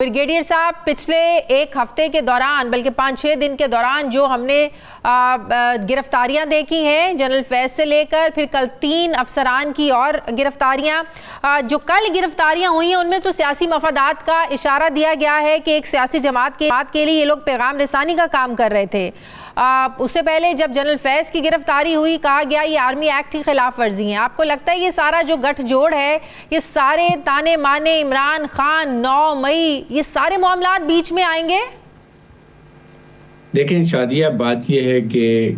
Brigadier साहब, पिछले एक हफ्ते के दौरान बल्कि 5-6 दिन के दौरान जो हमने गिरफ्तारियां देखी हैं, जनरल फैज से लेकर फिर कल 3 अफसरान की और गिरफ्तारियां, जो कल गिरफ्तारियां हुई हैं उनमें तो सियासी मफादात का इशारा दिया गया है कि एक सियासी जमात के लिए ये लोग पैगाम रसानी का काम कर रहे थे। उससे पहले जब जनरल फैज की गिरफ्तारी हुई, कहा गया ये आर्मी एक्ट की खिलाफ वर्जी है। आपको लगता है ये सारा जो गठजोड़ है, ये सारे ताने माने इमरान खान 9 मई, ये सारे मामलात बीच में आएंगे? देखें शादिया, बात यह है कि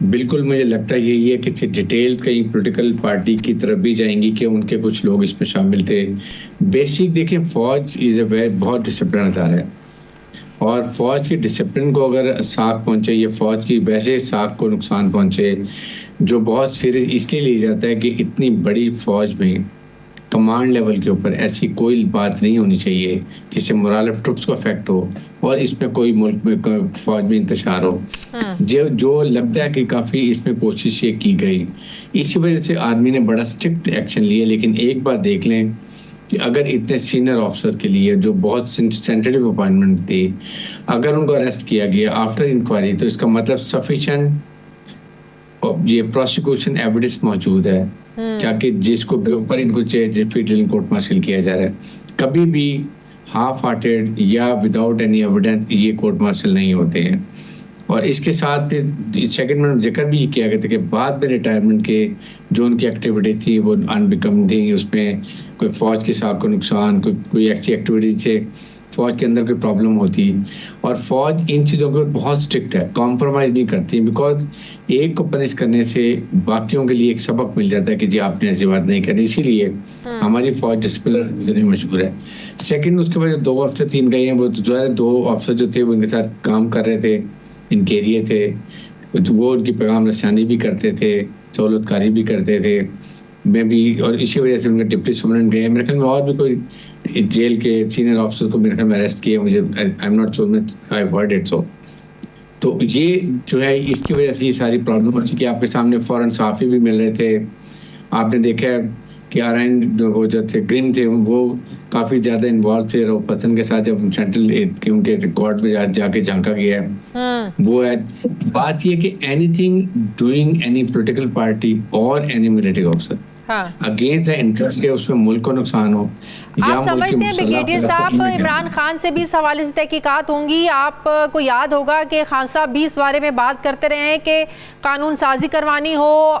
बिल्कुल मुझे लगता है यही है कि डिटेल कहीं पॉलिटिकल पार्टी की तरफ भी जाएंगी कि उनके कुछ लोग इसमें शामिल थे। बेसिक देखें, फौज इज़ अ बहुत डिसिप्लिन अदारा है और फौज की डिसिप्लिन को अगर साख पहुंचे या फौज की वैसे साख को नुकसान पहुंचे, जो बहुत सीरियस इसलिए लिया जाता है कि इतनी बड़ी फौज में कमांड लेवल के ऊपर ऐसी कोई बात नहीं होनी चाहिए जिससे मोरल ऑफ ट्रुप्स को अफेक्ट हो और इसमें कोई मुल्क में फौज में इंतशार हो। जो लगता है कि काफ़ी इसमें कोशिश ये की गई, इसी वजह से आर्मी ने बड़ा स्ट्रिक्ट एक्शन लिया। लेकिन एक बात देख लें कि अगर इतने सीनियर ऑफिसर के लिए जो बहुत सेंसिटिव अपॉइंटमेंट थी, अगर उनको अरेस्ट किया गया आफ्टर इंक्वायरी, तो इसका मतलब सफिशिएंट ये प्रोसिक्यूशन एविडेंस मौजूद है ताकि जिसको ऊपर इनको कोर्ट मार्शल किया जा रहा है। कभी भी हाफ हार्टेड या विदाउट एनी एविडेंस ये कोर्ट मार्शल नहीं होते हैं। और इसके साथ सेकंड में जिक्र भी किया गया था कि बाद में रिटायरमेंट के जो उनकी एक्टिविटी थी वो अनबिकम थी, उसमें कोई फौज के साथ को नुकसान, कोई ऐसी एक्टिविटी से फौज के अंदर कोई प्रॉब्लम होती। और फौज इन चीज़ों पर बहुत स्ट्रिक्ट है, कॉम्प्रोमाइज़ नहीं करती, बिकॉज एक को पनिश करने से बाकियों के लिए एक सबक मिल जाता है कि जी आपने ऐसी बात नहीं करनी। इसीलिए हमारी फौज डिसिप्लिन मशहूर है। सेकंड, उसके बाद 2 हफ्ते 3 गए हैं, वो जो है 2 ऑफिसर जो थे वो इनके साथ काम कर रहे थे, इनके एरिए थे, वो उनकी पैगाम रसानी भी करते थे, सहूलतकारी भी करते थे मैं भी। और इसी वजह से उनके डिप्टी सुपरिटेंडेंट गए। मेरे ख्याल में और भी कोई जेल के सीनियर ऑफिसर को मेरे ख्याल में अरेस्ट किए, मुझे I am not sure, I have heard it so. तो ये जो है इसकी वजह से ये सारी प्रॉब्लम हो चुकी है। आपके सामने फौरन सहाफ़ी भी मिल रहे थे, आपने देखा है कि आराइन वो जो थे ग्रिम थे वो काफ़ी ज़्यादा इन्वॉल्व थे रोपसन के साथ, जब सेंट्रल उनके रिकॉर्ड में जाके झांका गया है। वो है बात ये कि anything doing any political party और any military officer against the interest के उसमें मुल्क को नुकसान हो। आप समझते हैं ब्रिगेडियर साहब, इमरान खान से भी इस हवाले से तहकीकात होंगी? आपको याद होगा कि खान साहब भी इस बारे में बात करते रहे हैं कि कानून साजी करवानी हो,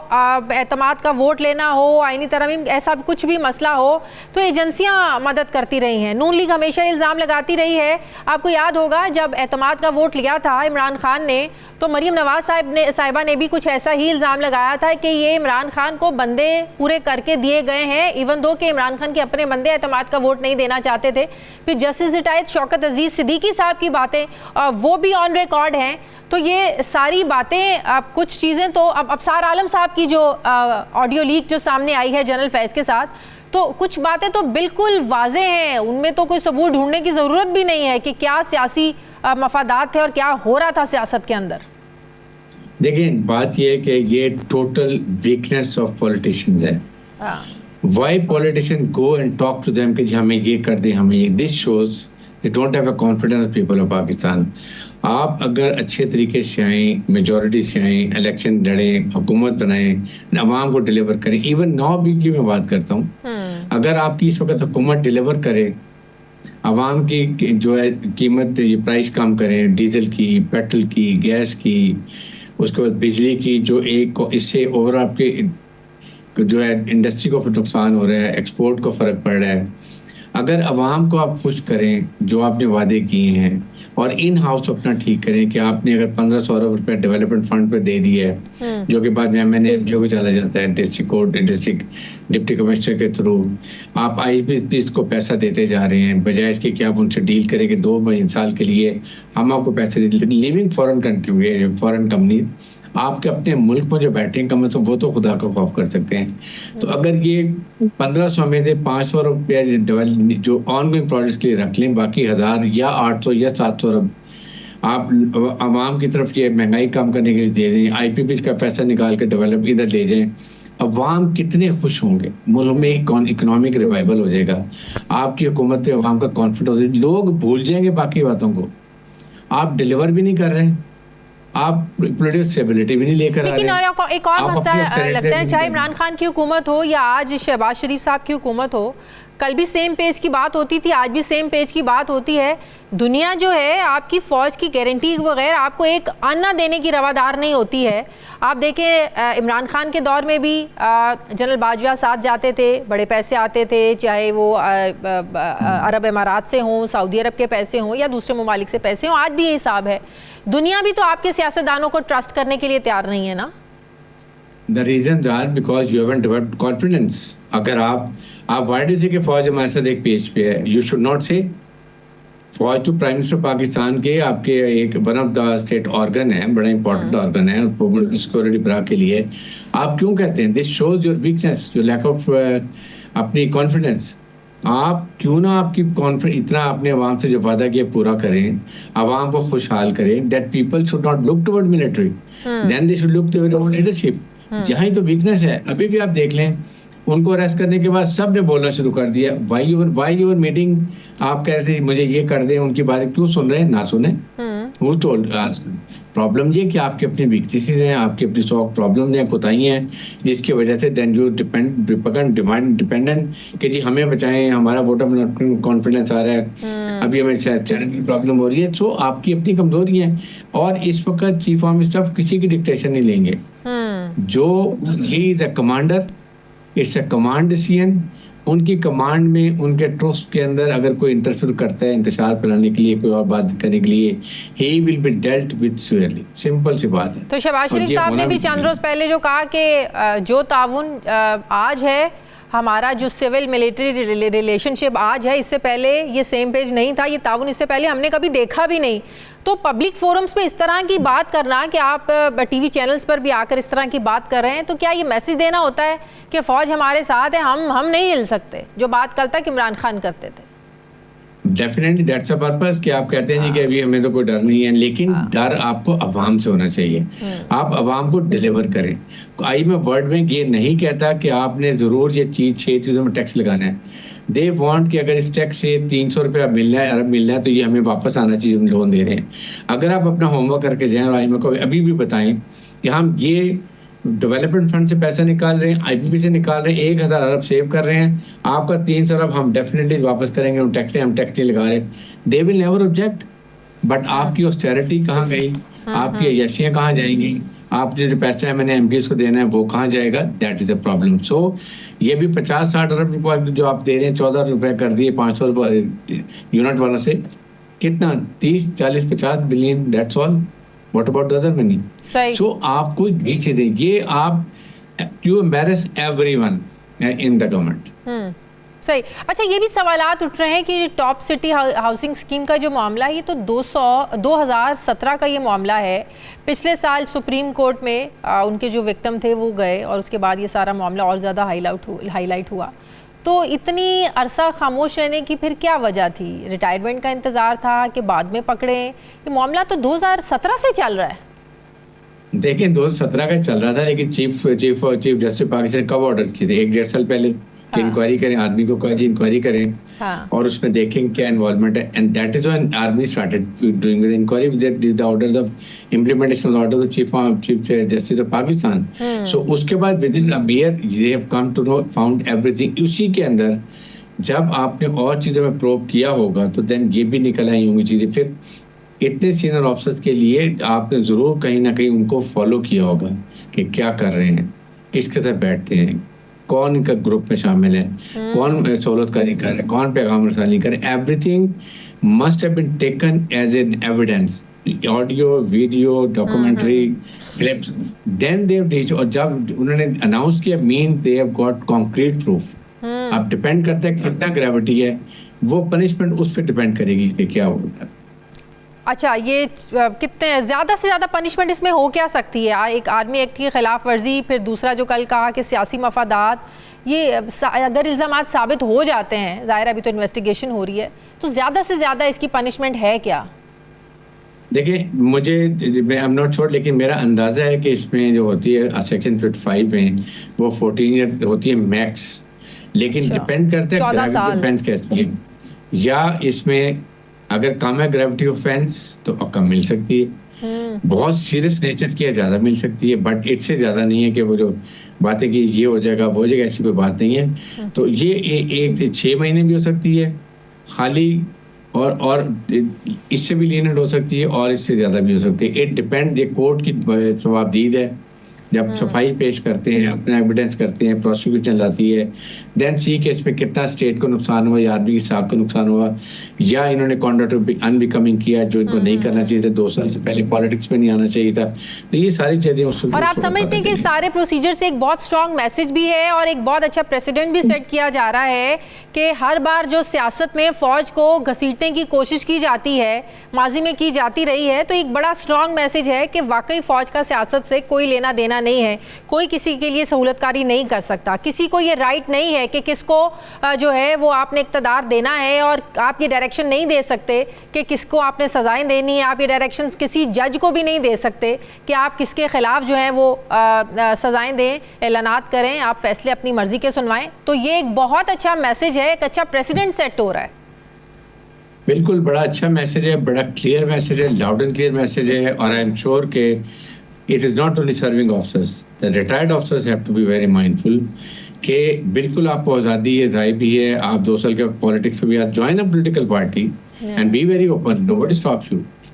एतमाद का वोट लेना हो, आईनी तरमीम, ऐसा कुछ भी मसला हो तो एजेंसियां मदद करती रही हैं। नून लीग हमेशा इल्ज़ाम लगाती रही है। आपको याद होगा जब एतमाद का वोट लिया था इमरान खान ने, तो मरीम नवाज साहिबा ने भी कुछ ऐसा ही इल्ज़ाम लगाया था कि ये इमरान खान को बंदे पूरे करके दिए गए हैं, इवन दो कि इमरान खान के अपने बंदे एतमाद का वोट नहीं देना चाहते थे। फिर जस्टिस रिटायर्ड शौकत अजीज सिद्दीकी साहब की बातें वो भी ऑन रिकॉर्ड हैं। तो ये सारी बातें, अब कुछ चीज़ें तो अब अफसार आलम साहब की जो ऑडियो लीक जो सामने आई है जनरल फैज के साथ, तो कुछ बातें तो बिल्कुल वाजे हैं, उनमें तो कोई सबूत ढूंढने की ज़रूरत भी नहीं है कि क्या सियासी मफादात थे और क्या हो रहा था सियासत के अंदर। देखिए, बात यह है कि ये टोटल वीकनेस ऑफ पॉलिटिशियंस है। Why politicians go and talk to them कि हमें ये कर दे, हमें ये, this shows they don't have a confidence of people of Pakistan। आप अगर अच्छे तरीके से आएँ, मेजॉरिटी से आएँ, इलेक्शन लड़ें, हुकूमत बनाएं, अवाम को डिलीवर करें। इवन 9 वीक की मैं बात करता हूँ, अगर आपकी इस वक्त हुकूमत डिलीवर करे, अवाम की जो है कीमत, ये प्राइस कम करें, डीजल की, पेट्रोल की, गैस की, उसके बाद बिजली की, जो एक इससे ओवर आपके जो है इंडस्ट्री को नुकसान हो रहा है, एक्सपोर्ट को फ़र्क पड़ रहा है। अगर अवाम को आप खुश करें जो आपने वादे किए हैं, और इन हाउस अपना ठीक करें कि आपने अगर 1500 अरब रुपये डेवलपमेंट फंड पे दे दिया है, जो कि बाद में MNA को चला जाता है district court, district deputy commissioner के थ्रू, आप IPP को पैसा देते जा रहे हैं, बजाय इसके कि आप उनसे डील करें कि 2 साल के लिए हम आपको पैसे living foreign country, foreign company आपके अपने मुल्क में जो बैठे हैं, कम से कम वो तो खुदा का खौफ कर सकते हैं। तो अगर ये 1500 में से 500 रुपया जो ऑनगोइंग प्रोजेक्ट्स के लिए रख लें, बाकी 1000 या 800 या 700 अरब आप आवाम की तरफ ये महंगाई कम करने के लिए दे दें, IPP का पैसा निकाल के डेवलप इधर ले जाएं, अवाम कितने खुश होंगे, मुल्क में इकोनॉमिक रिवाइवल हो जाएगा, आपकी हुकूमत पे अवाम का कॉन्फिडेंस हो जाएगा, लोग भूल जाएंगे बाकी बातों को। आप डिलीवर भी नहीं कर रहे हैं, आप पॉलिटिकल स्टेबिलिटी भी नहीं लेकर आ रहे हैं। लेकिन एक और मसला लगता है, चाहे इमरान खान की हुकूमत हो या आज शहबाज शरीफ साहब की हुकूमत हो, कल भी सेम पेज की बात होती थी, आज भी सेम पेज की बात होती है। दुनिया जो है आपकी फ़ौज की गारंटी के बगैर आपको एक अन्ना देने की रवादार नहीं होती है। आप देखें इमरान खान के दौर में भी जनरल बाजवा साथ जाते थे, बड़े पैसे आते थे, चाहे वो अरब इमारात से हों, सऊदी अरब के पैसे हों या दूसरे ममालिक से पैसे हों, आज भी ये हिसाब है। दुनिया भी तो आपके सियासतदानों को ट्रस्ट करने के लिए तैयार नहीं है ना। The reasons are because you haven't developed confidence. अगर आप वर्ड से कि फौज हमारे साथ एक पेज पे है, you should not say फौज तो प्राइम मिनिस्टर पाकिस्तान के आपके एक one of the state organ है, बड़ा इंपॉर्टेंट ऑर्गन है सिक्योरिटी ब्रा के लिए। आप क्यों कहते हैं? This shows your weakness, your lack of अपनी कॉन्फिडेंस। आप क्यों ना आपकी कॉन्फिडेंस इतना अपने अवाम से जो वादा किया पूरा करें, अवाम को खुशहाल करें, that people should not look toward military, then they should look toward leadership. जहाँ ही तो वीकनेस है, अभी भी आप देख लें, उनको अरेस्ट करने के बाद सब ने बोलना शुरू कर दिया, वाई यूर मीटिंग, आप कह रहे थे मुझे ये कर दे, उनकी बातें क्यों सुन रहे हैं? ना सुने। Who told us? प्रॉब्लम ये कि आपके अपनी वीकनेसेस हैं, आपके अपनी सॉफ्ट प्रॉब्लम हैं, कोताहियां हैं, जिसकी वजह से देन यू डिपेंडेंट कि जी हमें बचाएं, हमारा वोट ऑफ कॉन्फिडेंस आ रहा है, अभी हमें चैनल की प्रॉब्लम हो रही है। सो आपकी अपनी कमजोरी है, और इस वक्त चीफ ऑफ स्टाफ किसी की डिक्टेशन नहीं लेंगे। जो he is the commander, it's a command decision. उनकी कमांड में, उनके ट्रस्ट के अंदर अगर कोई इंटरफेयर करता है इंतशार फैलाने के लिए, कोई और बात करने के लिए, he will be dealt with severely. Simple सी बात है। तो शहबाज शरीफ साहब ने भी चंद रोज पहले जो कहा कि जो ताउन आज है, हमारा जो सिविल मिलिट्री रिलेशनशिप आज है, इससे पहले ये सेम पेज नहीं था, ये ताउन इससे पहले हमने कभी देखा भी नहीं। तो पब्लिक फोरम्स पे इस तरह की बात करना, कि आप टीवी चैनल्स पर भी आकर इस तरह की बात कर रहे हैं, तो क्या ये मैसेज देना होता है कि फौज हमारे साथ है, हम नहीं हिल सकते, जो बात कल तक इमरान खान करते थे? डेफिनेटली दैट्स अ पर्पस कि आप कहते हैं कि अभी हमें तो कोई डर नहीं है, लेकिन डर आपको अवाम से होना चाहिए। आप अवाम को डिलीवर करें। आई मैं वर्ड में ये नहीं कहता कि आपने जरूर ये चीज 6 चीजों में टैक्स लगाना है। दे वांट कि अगर इस टैक्स से 300 रुपया मिलना है, अरब मिलना है, तो ये हमें वापस आना चाहिए, हम लोन दे रहे हैं। अगर आप अपना होमवर्क करके जाएं और आईएमएफ को अभी भी बताएं कि हम ये डेवलपमेंट फंड से पैसा निकाल रहे हैं, आईपीपी से निकाल रहे हैं, 1000 अरब सेव कर रहे हैं, आपका 300 अरब हम डेफिनेटली वापस करेंगे, हम टैक्स नहीं लगा रहे, they will never object. But आपकी ऑस्टेरिटी कहाँ गई, आपकी अय्याशियां कहाँ जाएंगी, आप जो पैसा है मैंने एमपीएस को देना है वो कहाँ जाएगा? That is a problem. So ये भी 50-60 अरब रुपए जो आप दे रहे हैं, 14 रुपए कर दिए 500 रुपए यूनिट वालों से, कितना 30-40-50 billion, that's all. What about the other money? So आपको ये चीजें, ये आप you embarrass everyone in the government. सही। अच्छा, ये भी सवालात उठ रहे हैं कि टॉप सिटी हाउसिंग स्कीम का जो मामला है, ये तो 2017 का ये मामला है। पिछले साल सुप्रीम कोर्ट में उनके जो विक्टिम थे वो गए, और उसके बाद ये सारा मामला और ज़्यादा हाईलाइट हुआ। तो इतनी अरसा खामोश रहने की फिर क्या वजह थी? रिटायरमेंट का इंतज़ार था कि बाद में पकड़े? ये मामला तो 2017 से चल रहा है। देखिए 2017 का चल रहा था, लेकिन चीफ जस्टिस पाकिस्तान कब ऑर्डर किए थे? 1-1.5 साल पहले कि इंक्वायरी करें, आर्मी को कहा जी इंक्वायरी करें, और उसमें देखें क्या इन्वॉल्वमेंट है। And that is when army started doing the inquiry with the orders of implementation of order of chief justice of Pakistan. So उसके बाद with in a year they have come to know found everything. उसी के अंदर जब आपने और चीजों में प्रोब किया होगा, तो देन ये भी निकल आई होंगी चीजें। फिर इतने सीनियर ऑफिसर्स के लिए आपने जरूर कहीं ना कहीं उनको फॉलो किया होगा कि क्या कर रहे हैं, किसके साथ बैठते हैं, कौन इनका ग्रुप में शामिल है, कौन सहूलतकारी कर रहा है, कौन पैगाम रसानी कर रहा है। Everything must have been taken as an evidence, audio, video, documentary clips, then they have reached. और जब उन्होंने अनाउंस किया, mean they have got concrete proof. अब डिपेंड करता है कितना ग्रेविटी है, वो पनिशमेंट उस पर डिपेंड करेगी कि क्या होगा। अच्छा, ये कितने ज़्यादा से ज़्यादा पनिशमेंट इसमें हो क्या सकती है? एक आर्मी एक्ट की खिलाफ वर्जी, फिर दूसरा जो कल कहा कि सियासी मफादात, ये अगर इल्ज़ामात साबित हो जाते हैं, ज़ाहिर अभी तो इन्वेस्टिगेशन हो रही है, तो ज़्यादा से ज़्यादा इसकी पनिशमेंट है क्या? देखिए मुझे मैं आई एम नॉट श्योर, लेकिन मेरा अंदाजा है कि इसमें जो होती है सेक्शन 55 में वो 14 ईयर होती है मैक्स, लेकिन अच्छा, डिपेंड करता है 14 ग्रेविटी साल। ऑफेंस कैसी है, या इसमें अगर कम है ग्रेविटी ऑफेंस तो कम मिल सकती है, बहुत सीरियस नेचर की है ज्यादा मिल सकती है, बट इससे ज्यादा नहीं है कि वो जो बात है कि ये हो जाएगा वो हो जाएगा, ऐसी कोई बात नहीं है। तो ये एक 6 महीने भी हो सकती है खाली, और इससे भी लीनेंट हो सकती है और इससे ज्यादा भी हो सकती है। इट डिपेंड, ये कोर्ट की जवाबदीद है, जब सफाई पेश करते हैं, अपना एविडेंस करते हैं, प्रोसिक्यूशन लाती है, देन सी के इसमें कितना स्टेट को नुकसान हुआ या आदमी की साख को नुकसान हुआ, या इन्होंने कॉन्डक्ट अनबिकमिंग किया जो इनको नहीं करना चाहिए था, 2 साल से पहले पॉलिटिक्स में नहीं आना चाहिए था। तो ये सारी चीजें और आप समझते हैं कि सारे प्रोसीजर से एक बहुत स्ट्रॉन्ग मैसेज भी है और एक बहुत अच्छा प्रेसिडेंट भी सेट किया जा रहा है कि हर बार जो सियासत में फौज को घसीटने की कोशिश की जाती है, माजी में की जाती रही है, तो एक बड़ा स्ट्रॉन्ग मैसेज है कि वाकई फौज का सियासत से कोई लेना देना नहीं है, कोई किसी के लिए सहूलतकारी नहीं कर सकता, किसी को ये राइट नहीं है कि किसको जो है वो आपने इक़्तिदार देना है, और आप ये डायरेक्शन नहीं दे सकते कि किसको आपने सजाएं देनी है, आप ये डायरेक्शन किसी जज को भी नहीं दे सकते कि आप किसके खिलाफ जो है वो सजाएं दें, ऐलानात करें, आप फैसले अपनी मर्जी के सुनवाएं। तो ये एक बहुत अच्छा मैसेज है, एक अच्छा प्रेसिडेंट सेट हो रहा है। बिल्कुल, बड़ा अच्छा मैसेज है, बड़ा क्लियर मैसेज है, लाउड एंड क्लियर मैसेज है, और आई एम श्योर के it is not only serving officers, the retired officers have to be very mindful कि बिल्कुल आपको आज़ादी है, राय भी है, आप 2 साल के पॉलिटिक्स में भी आप join a political party and be very open, nobody stops you.